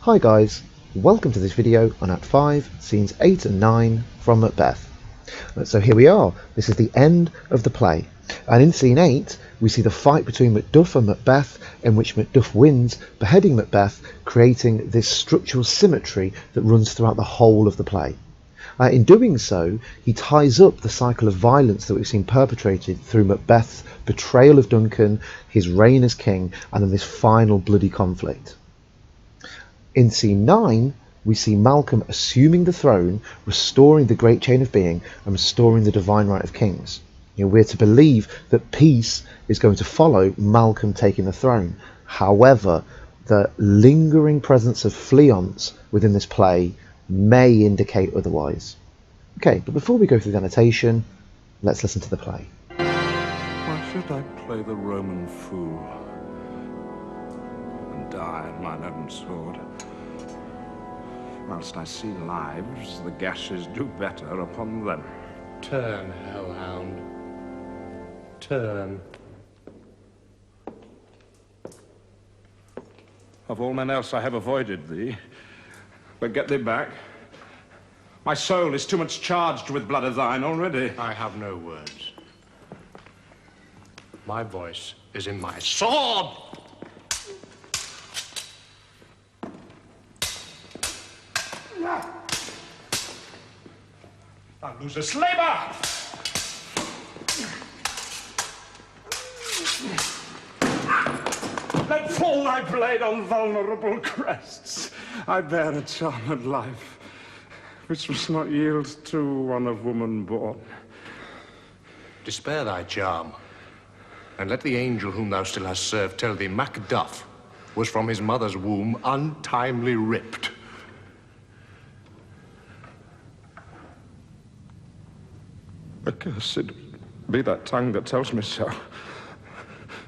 Hi guys, welcome to this video on Act 5, Scenes 8 and 9 from Macbeth. So here we are, this is the end of the play, and in Scene 8 we see the fight between Macduff and Macbeth, in which Macduff wins, beheading Macbeth, creating this structural symmetry that runs throughout the whole of the play. In doing so, he ties up the cycle of violence that we've seen perpetrated through Macbeth's betrayal of Duncan, his reign as king, and then this final bloody conflict. In Scene 9, we see Malcolm assuming the throne, restoring the great chain of being, and restoring the divine right of kings. We're to believe that peace is going to follow Malcolm taking the throne. However, the lingering presence of Fleance within this play may indicate otherwise. Okay, but before we go through the annotation, let's listen to the play. Why should I play the Roman fool and die at mine own sword? Whilst I see lives, the gashes do better upon them. Turn, hellhound. Turn. Of all men else I have avoided thee, but get thee back. My soul is too much charged with blood of thine already. I have no words. My voice is in my sword! Thou losest labor! Let fall thy blade on vulnerable crests. I bear a charmed life, which must not yield to one of woman born. Despair thy charm, and let the angel whom thou still hast served tell thee Macduff was from his mother's womb untimely ripped. Accursed be that tongue that tells me so,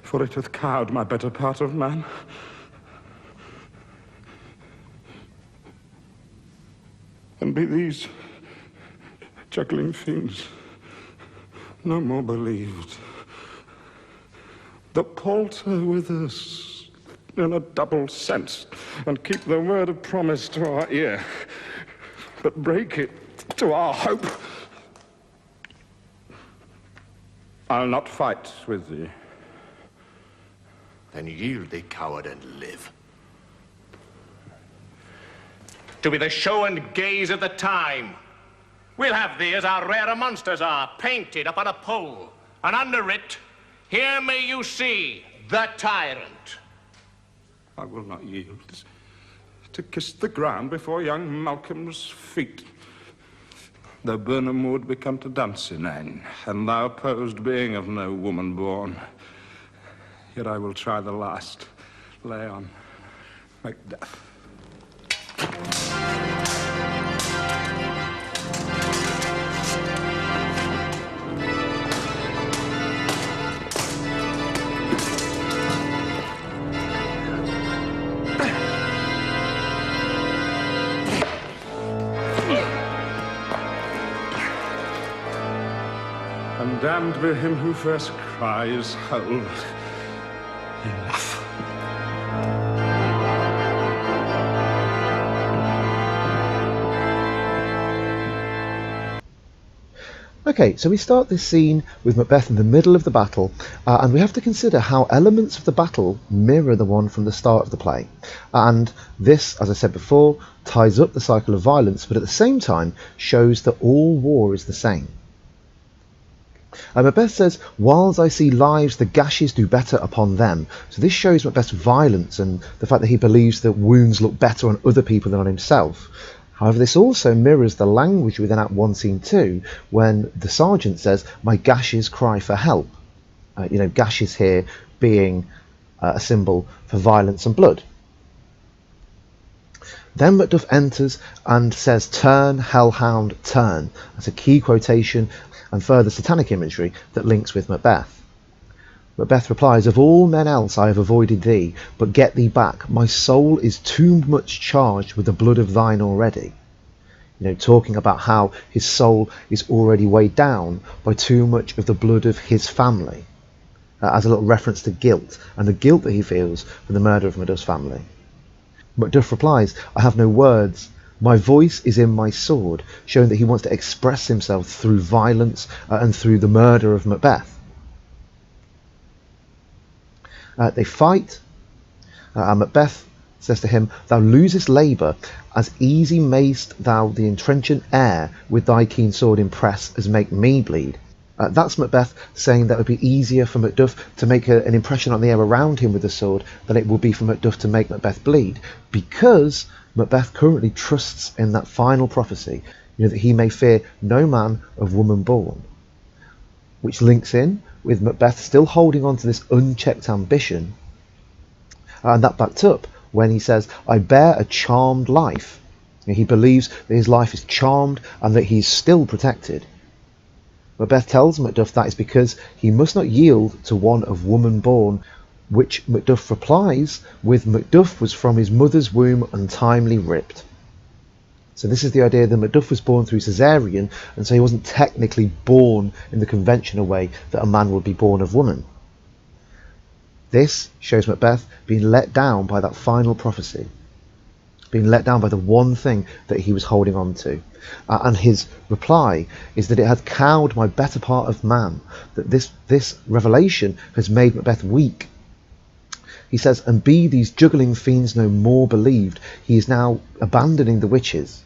for it hath cowed my better part of man. And be these juggling fiends no more believed, that palter with us in a double sense, and keep the word of promise to our ear, but break it to our hope. I'll not fight with thee. Then yield thee, coward, and live. To be the show and gaze of the time, we'll have thee as our rarer monsters are, painted upon a pole, and under it, here may you see the tyrant. I will not yield to kiss the ground before young Malcolm's feet. Though Burnham would become to Dunsinane, and thou opposed being of no woman born, yet I will try the last. Lay on, Macduff. And damned be him who first cries, hold. Enough. Okay, so we start this scene with Macbeth in the middle of the battle, and we have to consider how elements of the battle mirror the one from the start of the play. And this, as I said before, ties up the cycle of violence, but at the same time shows that all war is the same. Macbeth says, whiles I see lives, the gashes do better upon them. So this shows Macbeth's violence and the fact that he believes that wounds look better on other people than on himself. However, this also mirrors the language within Act 1, Scene 2, when the sergeant says, my gashes cry for help. Gashes here being a symbol for violence and blood. Then Macduff enters and says, turn, hellhound, turn. That's a key quotation and further satanic imagery that links with Macbeth. Macbeth replies, of all men else I have avoided thee, but get thee back. My soul is too much charged with the blood of thine already. Talking about how his soul is already weighed down by too much of the blood of his family. As a little reference to guilt, and the guilt that he feels for the murder of Macduff's family. Macduff replies, "I have no words. My voice is in my sword," showing that he wants to express himself through violence and through the murder of Macbeth. They fight, and Macbeth says to him, "Thou losest labour, as easy mayst thou the entrenchant air with thy keen sword impress as make me bleed." That's Macbeth saying that it would be easier for Macduff to make an impression on the air around him with the sword than it would be for Macduff to make Macbeth bleed, because Macbeth currently trusts in that final prophecy, that he may fear no man of woman born, which links in with Macbeth still holding on to this unchecked ambition, and that backed up when he says, "I bear a charmed life." He believes that his life is charmed and that he's still protected. Macbeth tells Macduff that is because he must not yield to one of woman born, which Macduff replies with, "Macduff was from his mother's womb untimely ripped." So this is the idea that Macduff was born through caesarean, and so he wasn't technically born in the conventional way that a man would be born of woman. This shows Macbeth being let down by that final prophecy, being let down by the one thing that he was holding on to. And his reply is that it had cowed my better part of man, that this revelation has made Macbeth weak. He says, "And be these juggling fiends no more believed, he is now abandoning the witches."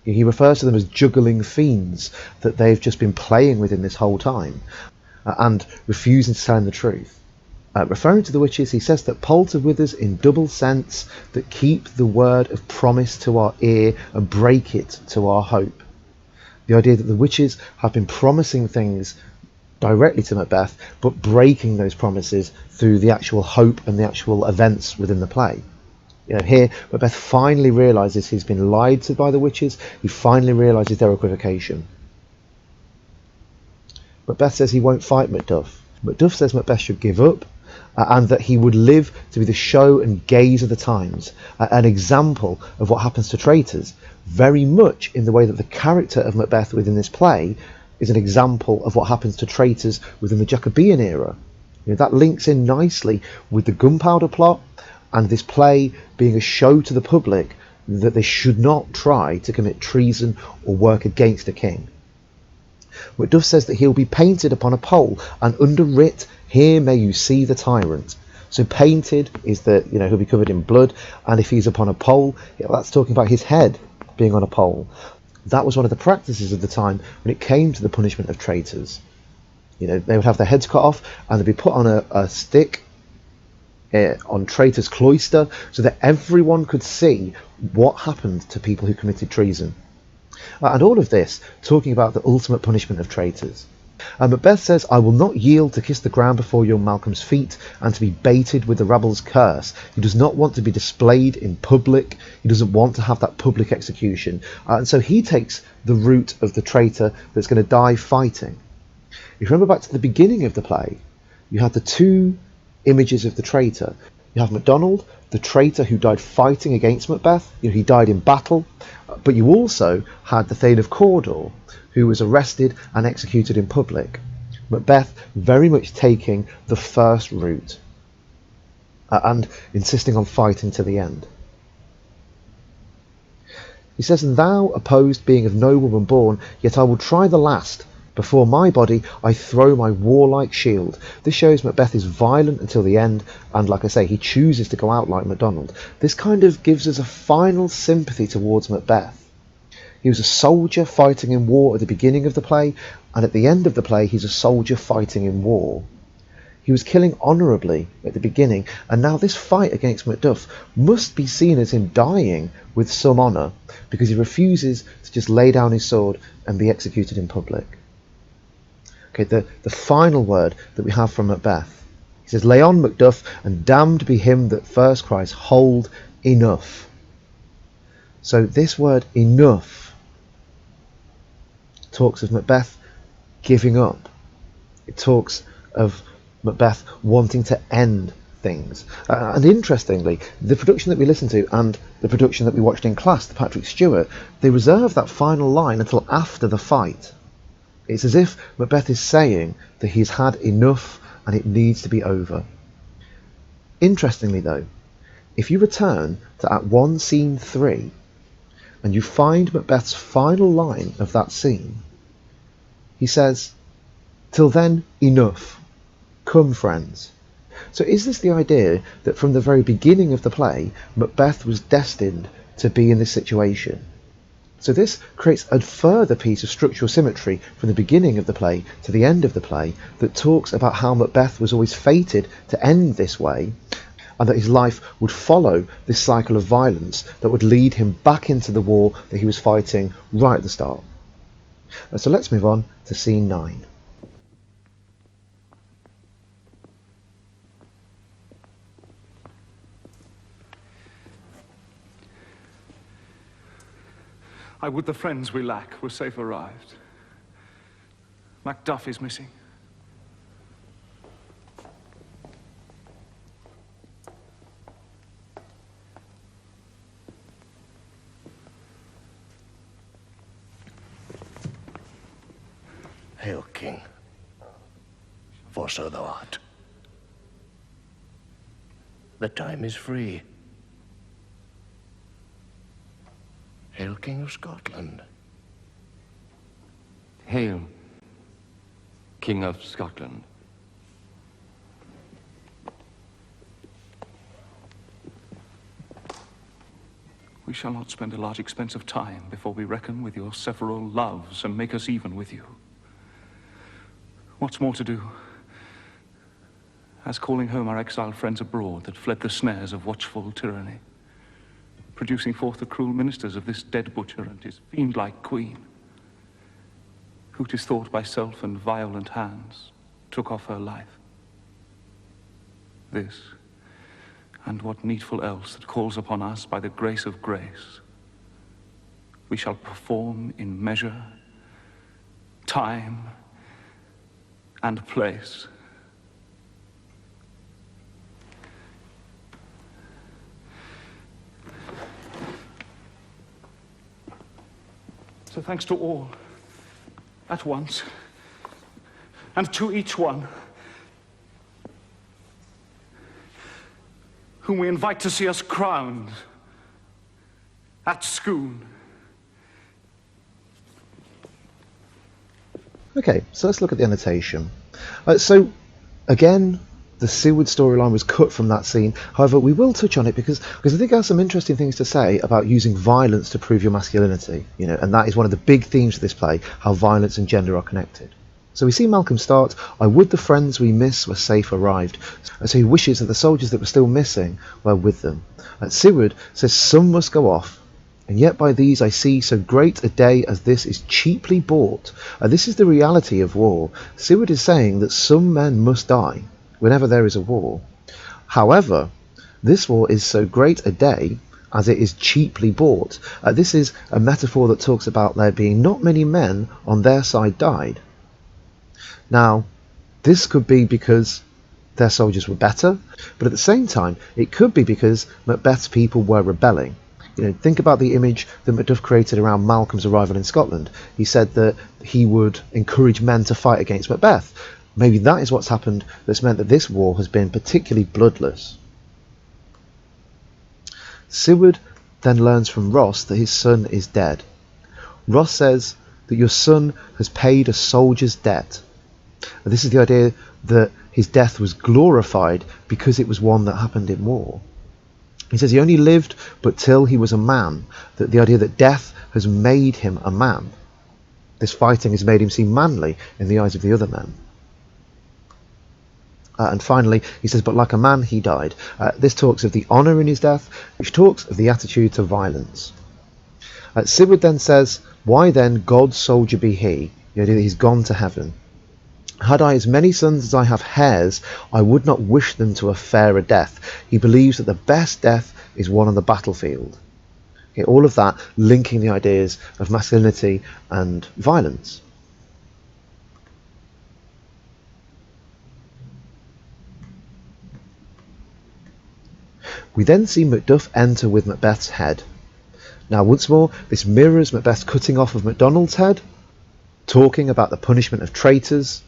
He refers to them as juggling fiends that they've just been playing with in this whole time, and refusing to tell him the truth. Referring to the witches, he says that palter with us in double sense, that keep the word of promise to our ear and break it to our hope. The idea that the witches have been promising things directly to Macbeth, but breaking those promises through the actual hope and the actual events within the play. Here Macbeth finally realises he's been lied to by the witches. He finally realises their equivocation. Macbeth says he won't fight Macduff. Macduff says Macbeth should give up, and that he would live to be the show and gaze of the times, an example of what happens to traitors, very much in the way that the character of Macbeth within this play is an example of what happens to traitors within the Jacobean era. That links in nicely with the gunpowder plot and this play being a show to the public that they should not try to commit treason or work against a king. Macduff says that he'll be painted upon a pole, and under writ, "Here may you see the tyrant." So painted is that he'll be covered in blood, and if he's upon a pole, that's talking about his head being on a pole. That was one of the practices of the time when it came to the punishment of traitors. They would have their heads cut off, and they'd be put on a stick on Traitors' Cloister, so that everyone could see what happened to people who committed treason. And all of this talking about the ultimate punishment of traitors. Macbeth says, "I will not yield to kiss the ground before young Malcolm's feet and to be baited with the rabble's curse." He does not want to be displayed in public. He doesn't want to have that public execution. And so he takes the route of the traitor that's going to die fighting. If you remember back to the beginning of the play, you had the two images of the traitor. You have MacDonald, the traitor who died fighting against Macbeth. He died in battle. But you also had the Thane of Cawdor, who was arrested and executed in public. Macbeth very much taking the first route and insisting on fighting to the end. He says, "And thou opposed being of no woman born, yet I will try the last. Before my body I throw my warlike shield." This shows Macbeth is violent until the end, and like I say, he chooses to go out like MacDonald. This kind of gives us a final sympathy towards Macbeth. He was a soldier fighting in war at the beginning of the play, and at the end of the play he's a soldier fighting in war. He was killing honourably at the beginning, and now this fight against Macduff must be seen as him dying with some honour, because he refuses to just lay down his sword and be executed in public. Okay, the final word that we have from Macbeth. He says, "Lay on, Macduff, and damned be him that first cries, hold, enough." So this word, enough, talks of Macbeth giving up. It talks of Macbeth wanting to end things. And interestingly, the production that we listened to and the production that we watched in class, the Patrick Stewart, they reserve that final line until after the fight. It's as if Macbeth is saying that he's had enough and it needs to be over. Interestingly though, if you return to Act 1, Scene 3, and you find Macbeth's final line of that scene, he says, "Till then, enough. Come, friends." So is this the idea that from the very beginning of the play, Macbeth was destined to be in this situation? So this creates a further piece of structural symmetry from the beginning of the play to the end of the play that talks about how Macbeth was always fated to end this way, and that his life would follow this cycle of violence that would lead him back into the war that he was fighting right at the start. So let's move on to Scene 9. I would the friends we lack were safe arrived. Macduff is missing. Hail, King, for so thou art. The time is free. Hail, King of Scotland. Hail, King of Scotland. We shall not spend a large expense of time before we reckon with your several loves and make us even with you. What's more to do? As calling home our exiled friends abroad that fled the snares of watchful tyranny, producing forth the cruel ministers of this dead butcher and his fiend-like queen, who 'tis thought by self and violent hands took off her life. This, and what needful else that calls upon us by the grace of grace, we shall perform in measure, time, and place. So thanks to all, at once, and to each one, whom we invite to see us crowned at Scone. Okay, so let's look at the annotation. So again, the Seward storyline was cut from that scene. However, we will touch on it because I think I have some interesting things to say about using violence to prove your masculinity, and that is one of the big themes of this play, how violence and gender are connected. So we see Malcolm start, "I would the friends we miss were safe arrived." So he wishes that the soldiers that were still missing were with them. Seward says, "Some must go off, and yet by these I see so great a day as this is cheaply bought." This is the reality of war. Seward is saying that some men must die whenever there is a war. However, this war is so great a day as it is cheaply bought. This is a metaphor that talks about there being not many men on their side died. Now, this could be because their soldiers were better, but at the same time, it could be because Macbeth's people were rebelling. Think about the image that Macduff created around Malcolm's arrival in Scotland. He said that he would encourage men to fight against Macbeth. Maybe that is what's happened that's meant that this war has been particularly bloodless. Seward then learns from Ross that his son is dead. Ross says that your son has paid a soldier's debt. And this is the idea that his death was glorified because it was one that happened in war. He says he only lived but till he was a man, that the idea that death has made him a man. This fighting has made him seem manly in the eyes of the other men. And finally, he says, "But like a man he died." This talks of the honour in his death, which talks of the attitude to violence. Seward then says, "Why then God's soldier be he?" The idea that he's gone to heaven. "Had I as many sons as I have hairs, I would not wish them to a fairer death." He believes that the best death is one on the battlefield. Okay, all of that linking the ideas of masculinity and violence. We then see Macduff enter with Macbeth's head. Now once more, this mirrors Macbeth's cutting off of MacDonald's head, talking about the punishment of traitors,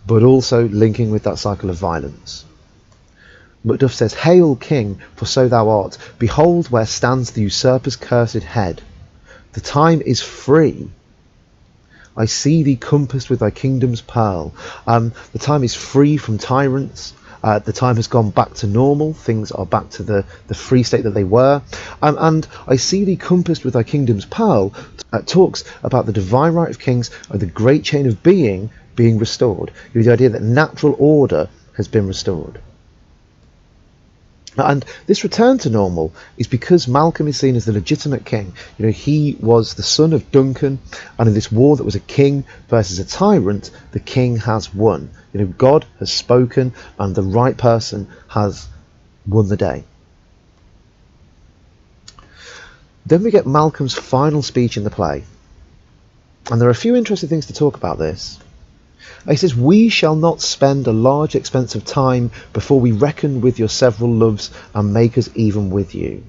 but also linking with that cycle of violence. Macduff says, "Hail, king, for so thou art. Behold where stands the usurper's cursed head. The time is free. I see thee compassed with thy kingdom's pearl." The time is free from tyrants. The time has gone back to normal. Things are back to the free state that they were. And I see thee compassed with thy kingdom's pearl talks about the divine right of kings and the great chain of being restored. The idea that natural order has been restored. And this return to normal is because Malcolm is seen as the legitimate king. He was the son of Duncan, and in this war that was a king versus a tyrant, the king has won. God has spoken, and the right person has won the day. Then we get Malcolm's final speech in the play. And there are a few interesting things to talk about this. He says, "We shall not spend a large expense of time before we reckon with your several loves and make us even with you."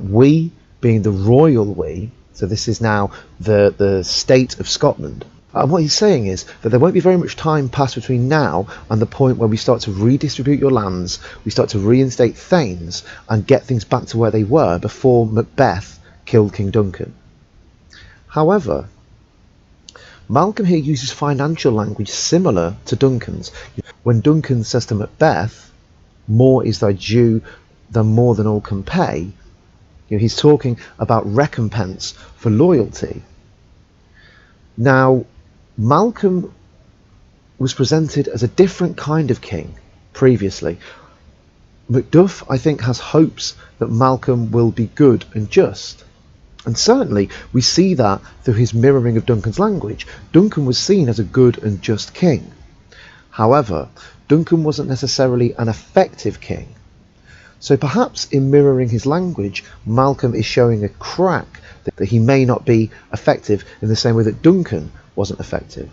We being the royal we, so this is now the state of Scotland. And what he's saying is that there won't be very much time passed between now and the point where we start to redistribute your lands, we start to reinstate thanes and get things back to where they were before Macbeth killed King Duncan. However, Malcolm here uses financial language similar to Duncan's. When Duncan says to Macbeth, "More is thy due than more than all can pay," he's talking about recompense for loyalty. Now, Malcolm was presented as a different kind of king previously. Macduff, I think, has hopes that Malcolm will be good and just. And certainly we see that through his mirroring of Duncan's language. Duncan was seen as a good and just king. However, Duncan wasn't necessarily an effective king. So perhaps in mirroring his language, Malcolm is showing a crack that he may not be effective in the same way that Duncan wasn't effective.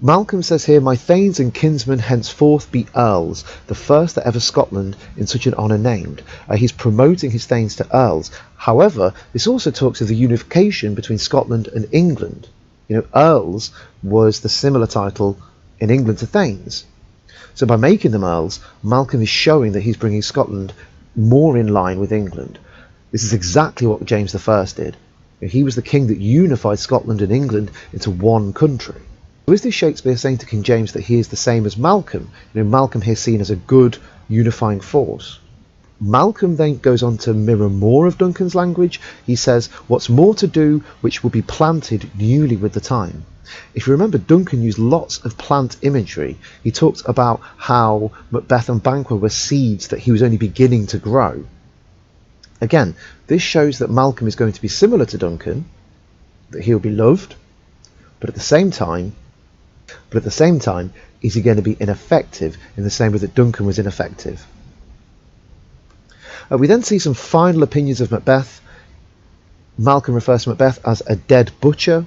Malcolm says here, "My thanes and kinsmen henceforth be earls, the first that ever Scotland in such an honour named." He's promoting his thanes to earls. However, this also talks of the unification between Scotland and England. Earls was the similar title in England to thanes. So by making them earls, Malcolm is showing that he's bringing Scotland more in line with England. This is exactly what James I did. He was the king that unified Scotland and England into one country. So is this Shakespeare saying to King James that he is the same as Malcolm? Malcolm here seen as a good unifying force. Malcolm then goes on to mirror more of Duncan's language. He says, "What's more to do which will be planted newly with the time." If you remember, Duncan used lots of plant imagery. He talked about how Macbeth and Banquo were seeds that he was only beginning to grow. Again, this shows that Malcolm is going to be similar to Duncan, that he'll be loved, but at the same time, is he going to be ineffective in the same way that Duncan was ineffective? We then see some final opinions of Macbeth. Malcolm refers to Macbeth as a dead butcher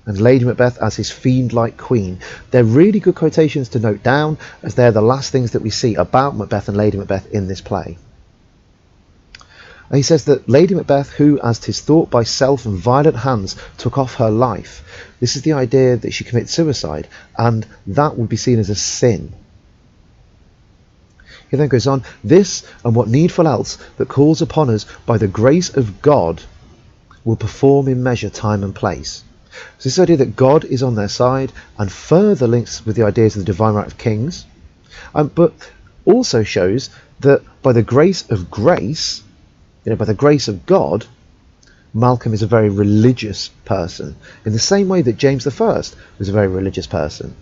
and Lady Macbeth as his fiend-like queen. They're really good quotations to note down, as they're the last things that we see about Macbeth and Lady Macbeth in this play. He says that Lady Macbeth, who, as 'tis thought by self and violent hands, took off her life. This is the idea that she commits suicide, and that would be seen as a sin. He then goes on, "This, and what needful else, that calls upon us by the grace of God, will perform in measure, time and place." So this idea that God is on their side, and further links with the ideas of the divine right of kings, but also shows that by the grace of grace, by the grace of God, Malcolm is a very religious person, in the same way that James I was a very religious person.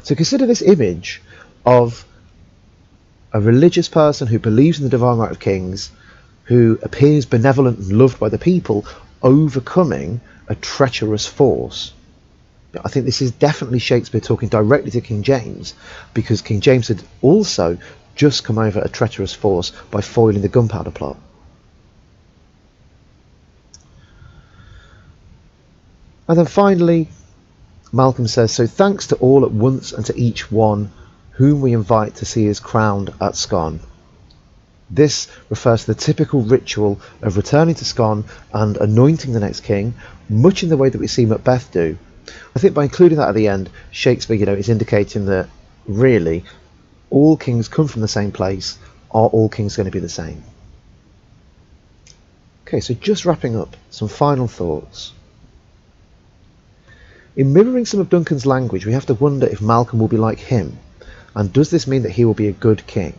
So consider this image of a religious person who believes in the divine right of kings, who appears benevolent and loved by the people, overcoming a treacherous force. I think this is definitely Shakespeare talking directly to King James, because King James had also just come over a treacherous force by foiling the gunpowder plot. And then finally, Malcolm says, "So thanks to all at once and to each one whom we invite to see us crowned at Scone." This refers to the typical ritual of returning to Scone and anointing the next king, much in the way that we see Macbeth do. I think by including that at the end, Shakespeare, is indicating that really all kings come from the same place, are all kings going to be the same? Okay, so just wrapping up, some final thoughts. In mirroring some of Duncan's language, we have to wonder if Malcolm will be like him, and does this mean that he will be a good king?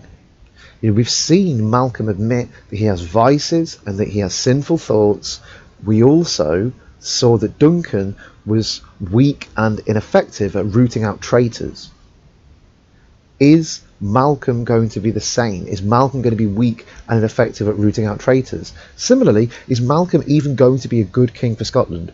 You know, we've seen Malcolm admit that he has vices and that he has sinful thoughts. We also saw that Duncan was weak and ineffective at rooting out traitors. Is Malcolm going to be the same? Is Malcolm going to be weak and ineffective at rooting out traitors? Similarly, is Malcolm even going to be a good king for Scotland?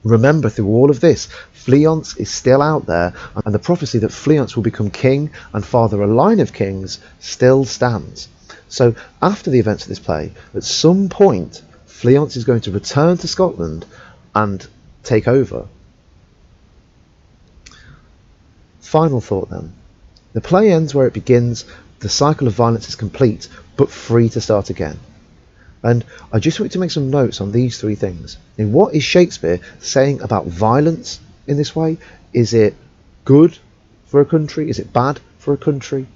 Remember, through all of this, Fleance is still out there, and the prophecy that Fleance will become king and father a line of kings still stands. So after the events of this play, at some point, Fleance is going to return to Scotland and take over. Final thought then. The play ends where it begins. The cycle of violence is complete, but free to start again. And I just want to make some notes on these three things. And what is Shakespeare saying about violence in this way? Is it good for a country? Is it bad for a country?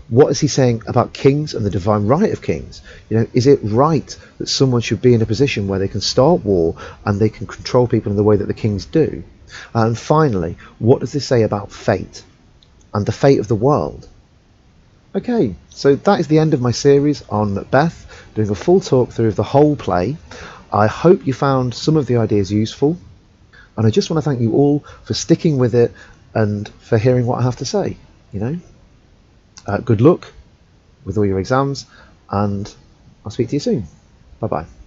What is he saying about kings and the divine right of kings? You know, is it right that someone should be in a position where they can start war and they can control people in the way that the kings do? And finally, what does this say about fate and the fate of the world? Okay, so that is the end of my series on Macbeth, doing a full talk through of the whole play. I hope you found some of the ideas useful, and I just want to thank you all for sticking with it and for hearing what I have to say. You know, good luck with all your exams, and I'll speak to you soon. Bye bye.